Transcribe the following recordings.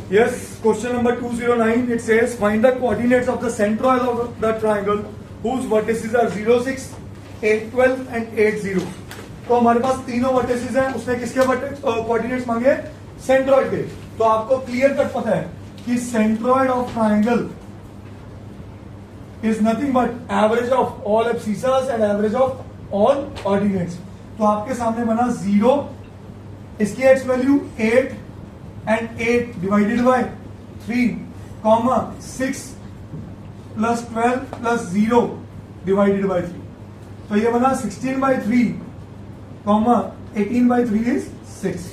Yes, question number 209, it says find the coordinates of the centroid of the triangle whose vertices are 0, 6, 8, 12 and 8, 0. तो हमारे पास तीनों vertices हैं, उसने किसके coordinates मांगे? सेंट्रॉइड के. तो आपको क्लियर कट पता है कि centroid of triangle is nothing but average of all abscissas and average of all ordinates. तो आपके सामने बना 0, इसकी x value 8 and 8 divided by 3, 6 plus 12 plus 0 divided by 3. तो ये बना 16 by 3, 18 by 3 is 6.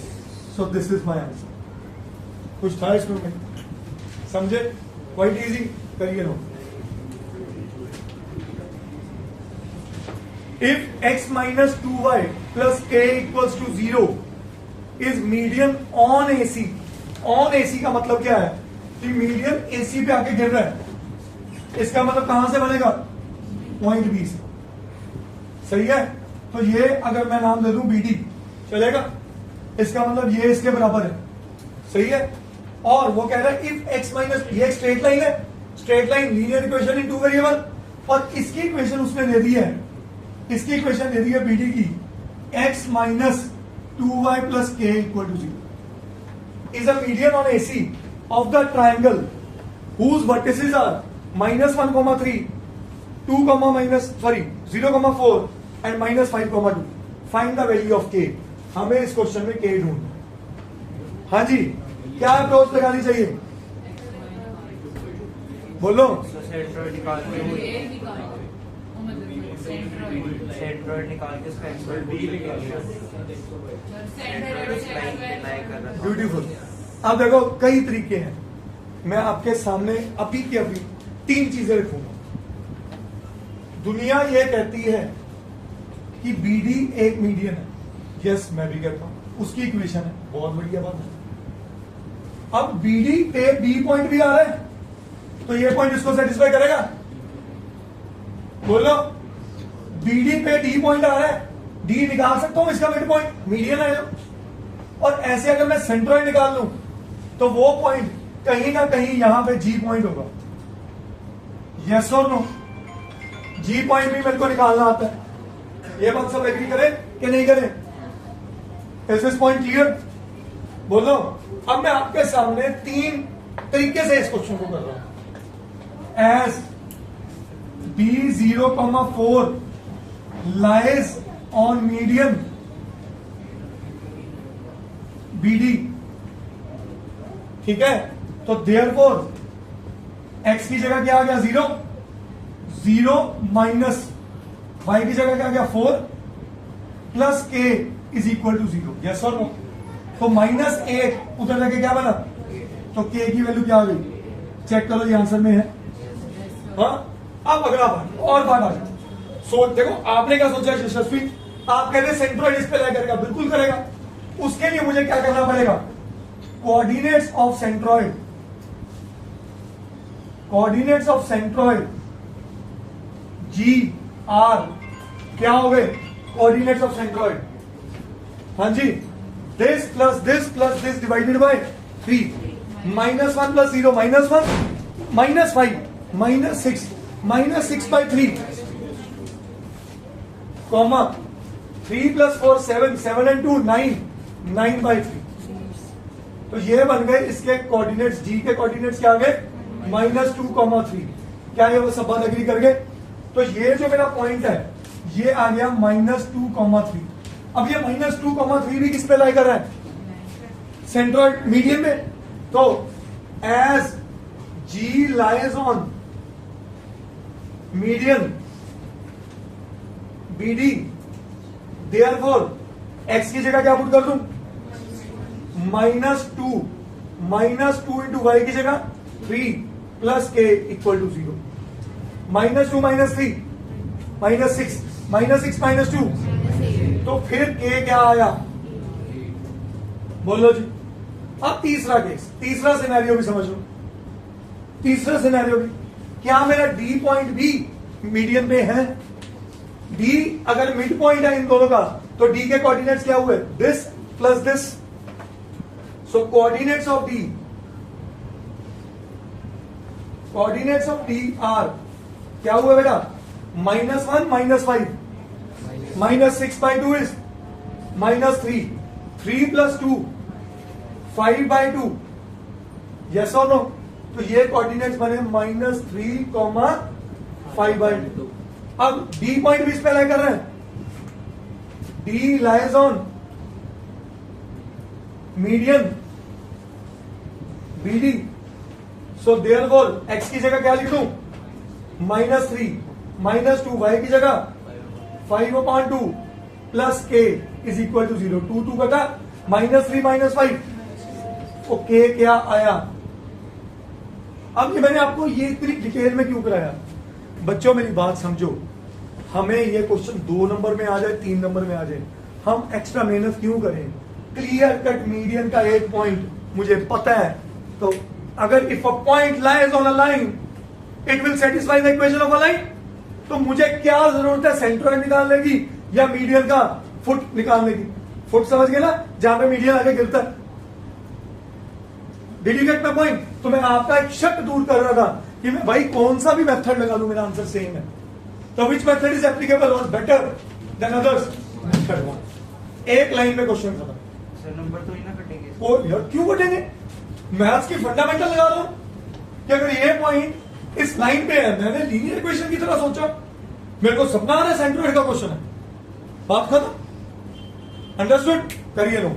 So this is my answer. कुछ था इसमें समझे? Quite easy. करिए no. If x minus 2y plus k equals to 0 is median on AC. On AC का मतलब क्या है कि मीडियन एसी पे आके गिर रहा है. इसका मतलब कहां से बनेगा? पॉइंट बी से. सही है. तो ये अगर मैं नाम दे दूं बीडी चलेगा. इसका मतलब ये इसके बराबर है. सही है. और वो कह रहा है इफ एक्स माइनस, ये स्ट्रेट लाइन है, straight line linear equation in 2 variable, और इसकी इक्वेशन उसने दे दी है, इसकी इक्वेशन दे दी है बीडी की, x minus 2y plus k equal to 0 is a median on AC of the triangle whose vertices are -1, 3, 0, 4 and -5, 2. Find the value of k. हमें इस question में k ढूंढना. हाँ जी, क्या अप्रोच लगानी चाहिए? बोलो. सेंट्रॉइड निकाल के उसका एक्सपर्ट बी ब्यूटीफुल. अब देखो कई तरीके हैं. मैं आपके सामने अभी की अभी 3 चीजें लिखूंगा. दुनिया ये कहती है कि बीडी एक मीडियन है. यस, मैं भी कहता हूं. उसकी इक्वेशन है. बहुत बढ़िया बात है. अब बीडी पे बी पॉइंट भी आ रहा है, तो ये पॉइंट इसको सेटिस्फाई करेगा? बोलो. बीडी पे डी पॉइंट आ रहा है, डी निकाल सकता हूं इसका मिड पॉइंट, मीडियन है जो. और ऐसे अगर मैं सेंट्रॉइड निकाल लूं तो वो पॉइंट कहीं ना कहीं यहां पे जी पॉइंट होगा. यस और नो? जी पॉइंट भी मेरे को निकालना आता है. ये बात सब एग्री करें कि नहीं करें? Is this point clear? बोलो. अब मैं आपके सामने 3 तरीके से इस क्वेश्चन को कर रहा हूं. As B0, 4 lies on median BD. ठीक है. तो therefore x की जगह क्या आ गया? 0, 0 माइनस y की जगह क्या आ गया? 4 plus k is equal to 0. Yes और नो? तो -8 उधर जाके क्या बना? तो k की वैल्यू क्या आ गई? चेक करो, ये आंसर में है. हाँ. अब अगला बात और बात आ जाए. देखो आपने क्या सोचा यशस्वी? आप कह रहे सेंट्रॉइड इस पे लाई करेगा. बिल्कुल करेगा. उसके लिए मुझे क्या करना पड़ेगा? Coordinates of centroid, coordinates of centroid G are क्या हो गए? Coordinates of centroid. हाँ जी. This plus this divided by 3, -1 plus 0 -1, -5 -6 by 3, 3 plus 4 7, 7 and 2 9, 9 by 3. तो ये बन गए इसके कोऑर्डिनेट्स. जी के कोऑर्डिनेट्स क्या आ गए? -2, 3. क्या ये वो सब बात एग्री कर गए? तो ये जो मेरा पॉइंट है ये आ गया -2, 3. अब ये -2, 3 भी किस पे लाई कर रहा है? सेंट्रॉइड मीडियन में. तो as G lies on median BD, therefore x की जगह क्या पुट कर दूं? -2 इंटू y की जगह 3 प्लस k इक्वल टू 0. -2 -3 -6 -2. तो फिर k क्या आया? बोलो जी. अब तीसरा केस, तीसरा सिनेरियो भी समझ लो. तीसरा सिनेरियो भी, क्या मेरा डी पॉइंट भी मीडियन में है? डी अगर मिड पॉइंट है इन दोनों का, तो डी के कोऑर्डिनेट्स क्या हुए? This plus this. So coordinates of D coordinates of D R क्या हुआ बेटा, -1 -5 -6/2 इज -3 3 + 2 5/2 यस और नो। तो ये कोऑर्डिनेट्स बने -3, -5/2। अब डी पॉइंट भी इस पे लाई कर रहे हैं, D lies on median BD, so therefore x की जगह क्या लिख दूं, -3 -2, y की जगह 5/2 plus k is equal to 0। 2 2 कटा, -3 -5, तो k क्या आया। अब ये मैंने आपको ये इतनी डिटेल में क्यों कराया, बच्चों मेरी बात समझो, हमें ये क्वेश्चन 2 नंबर में आ जाए 3 नंबर में आ जाए, हम एक्स्ट्रा मेहनत क्यों करें। क्लियर कट मीडियन का एक पॉइंट मुझे पता है, तो अगर if a point lies on a line it will satisfy the equation of a line, तो मुझे क्या जरूरत है सेंट्रोइड निकालने की या मीडियन का फुट निकालने की। फुट समझ गए ना, जहां पे मीडियन आके गिरता है। Did you get my point. तो मैं आपका एक शक दूर कर रहा था कि मैं भाई कौन सा भी मेथड लगा लूं, मेरा आंसर सेम है, तो विच मेथड इज एप्लीकेबल और बेटर देन अदर्स। मेथड 1, एक लाइन में क्वेश्चन खत्म। सर नंबर तो ही ना कटेंगे। ओ यार क्यों कटेंगे, मैथ्स की फंडामेंटल लगा रहा हूं कि अगर ये पॉइंट इस लाइन पे है, मैंने लीनियर इक्वेशन की तरह सोचा, मेरे को सपना आ रहा है सेंट्रोइड का क्वेश्चन है, बात खत्म। अंडरस्टूड, करिए लोग।